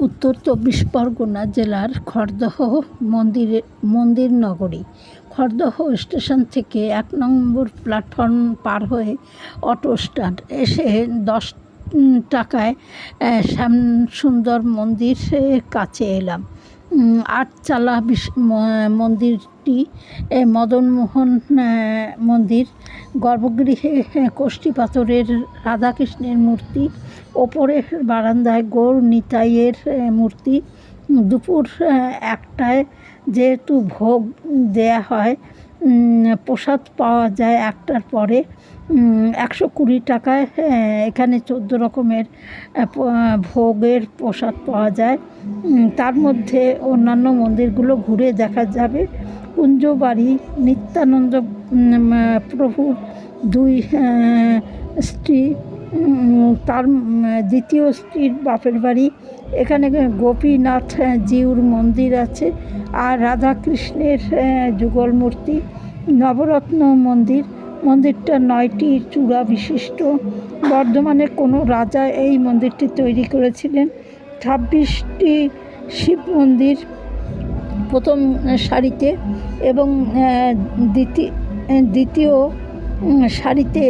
উত্তর চব্বিশ পরগনা জেলার খড়দহ মন্দির নগরী। খড়দহ স্টেশন থেকে ১ নম্বর প্ল্যাটফর্ম পার হয়ে অটো স্ট্যান্ড এসে ১০ টাকায় শ্যামসুন্দর মন্দিরের কাছে এলাম। আটচালা মন্দিরটি মদনমোহন মন্দির। গর্ভগৃহে কষ্টি পাথরের রাধাকৃষ্ণের মূর্তি, ওপরের বারান্দায় গৌর নিতাইয়ের মূর্তি। দুপুর ১টায় যেহেতু ভোগ দেয়া হয়, প্রসাদ পাওয়া যায় ১টার পরে। ১২০ টাকায় এখানে ১৪ রকমের ভোগের প্রসাদ পাওয়া যায়। তার মধ্যে অন্যান্য মন্দিরগুলো ঘুরে দেখা যাবে। কুঞ্জবাড়ি নিত্যানন্দ প্রভুর ২ স্ত্রী, তার দ্বিতীয় স্ত্রীর বাপের বাড়ি। এখানে গোপীনাথ জিউর মন্দির আছে, আর রাধাকৃষ্ণের যুগল মূর্তি। নবরত্ন মন্দিরটা ৯টি চূড়া বিশিষ্ট। বর্ধমানের কোনো রাজা এই মন্দিরটি তৈরি করেছিলেন। ২৬টি শিব মন্দির প্রথম সারিতে এবং দ্বিতীয় সারিতে